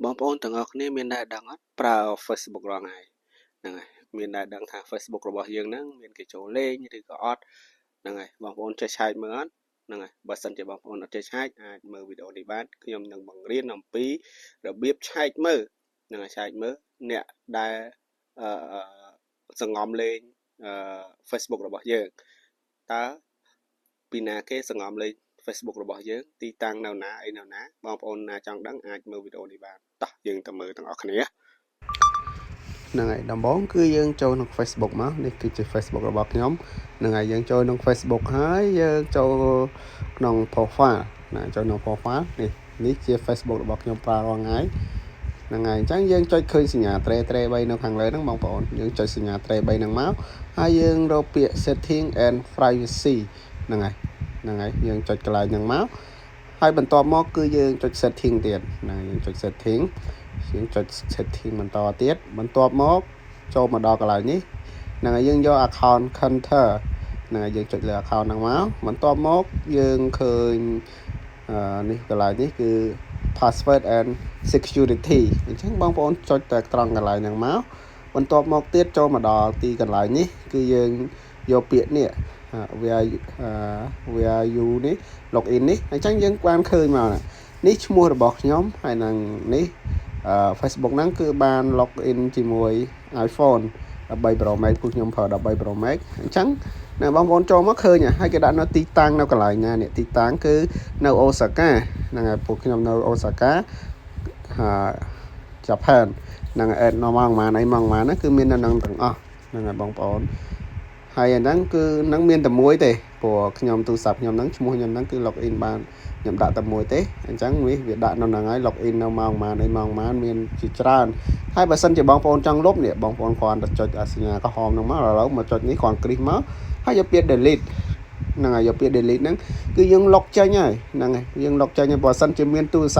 បងប្អូនទាំងអស់គ្នាមានតែដឹងអត់ប្រើ Facebook រាល់ថ្ងៃហ្នឹងហើយមានតែដឹងថា Facebook របស់យើងហ្នឹងមានគេចូលលេងឬក៏អត់ហ្នឹងហើយបងប្អូនចេះឆែកមើលអត់ហ្នឹងហើយបើសិនជាបងប្អូនអត់ចេះឆែកអាចមើលវីដេអូនេះបានខ្ញុំនឹងបង្រៀនអំពីរបៀបឆែកមើលហ្នឹងហើយឆែកមើលអ្នកដែលអឺសង្ងំលេងFacebook របស់យើងតើពីណាគេសង្ងំលេង Facebook របស់យើងទីតាំងនៅណាអីនៅណាបងប្អូនណាចង់ដឹងអាចមើលវីដេអូនេះបានតោះយើងទៅមើលទាំងអស់គ្នាហ្នឹងហើយដំបូងគឺយើងចូលក្នុង Facebook មកនេះគឺជា Facebook របស់ខ្ញុំហ្នឹងហើយយើងចូលក្នុង Facebook ហើយយើងចូលក្នុង profile ណាចូលក្នុង profile នេះជា Facebook របស់ខ្ញុំប្រើរាល់ថ្ងៃហ្នឹងហើយអញ្ចឹងយើងចុចឃើញសញ្ញាត្រេ3នៅខាងលើហ្នឹងបងប្អូនយើងចុចសញ្ញាត្រេ3ហ្នឹងមកហើយយើងរកពាក្យ setting and privacy ហ្នឹងហើយយើងចុចកន្លែងហ្នឹងមកហើយបន្ទាប់មកគឺយើងចុច setting ទៀតហ្នឹងយើងចុច setting បន្តទៀតបន្ទាប់មកចូលមកដល់កន្លែងនេះហ្នឹងហើយយើងយក account counter ហ្នឹងហើយយើងចុចលើ account ហ្នឹងមកបន្ទាប់មកយើងឃើញនេះកន្លែងនេះគឺ password and security អញ្ចឹងបងប្អូនចុចតែត្រង់កន្លែងហ្នឹងមកបន្ទាប់មកទៀតចូលមកដល់ទីកន្លែងនេះគឺយើងយកពាក្យនេះwhere you នេះ login នេះអញ្ចឹងយើងបានឃើញមកនេះឈ្មោះរបស់ខ្ញុំហើយនឹងនេះFacebook ហ្នឹងគឺបាន login ជាមួយ iPhone 13 Pro Max ពួកខ្ញុំប្រើ13 Pro Max អញ្ចឹងណាបងប្អូនចូលមកឃើញហើយគេដាក់នៅទីតាំងនៅកន្លែងណានេះទីតាំងគឺនៅអូសាកាហ្នឹងហើយពួកខ្ញុំនៅអូសាកាJapan ហ្នឹងហើយនៅម៉ោងប៉ុន្មានហ្នឹងគឺមាននៅនឹងទាំងអស់ហ្នឹងហើយបងប្អូនហើយអាហ្នឹងគឺនឹងមានតែមួយទេព្រោះខ្ញុំទូរស័ព្ទខ្ញុំហ្នឹងឈ្មោះខ្ញុំហ្នឹងគឺ login បានខ្ញុំដាក់តែមួយទេអញ្ចឹងវាដាក់នៅហ្នឹងហើយ login នៅម៉ោងប៉ុន្មានមានជាច្រើនហើយបើសិនជាបងប្អូនចង់លុបនេះបងប្អូនគ្រាន់តែចុចសញ្ញាក្រហមហ្នឹងមកឥឡូវមកចុចនេះគ្រាន់គ្រីសមកហើយយកពាក្យ delete ហ្នឹងហើយយកពាក្យ delete ហ្នឹងគឺយើងលុបចេញហើយហ្នឹងហើយយើងលុបចេញហើយបើសិនជាមានទូរស័ព្ទ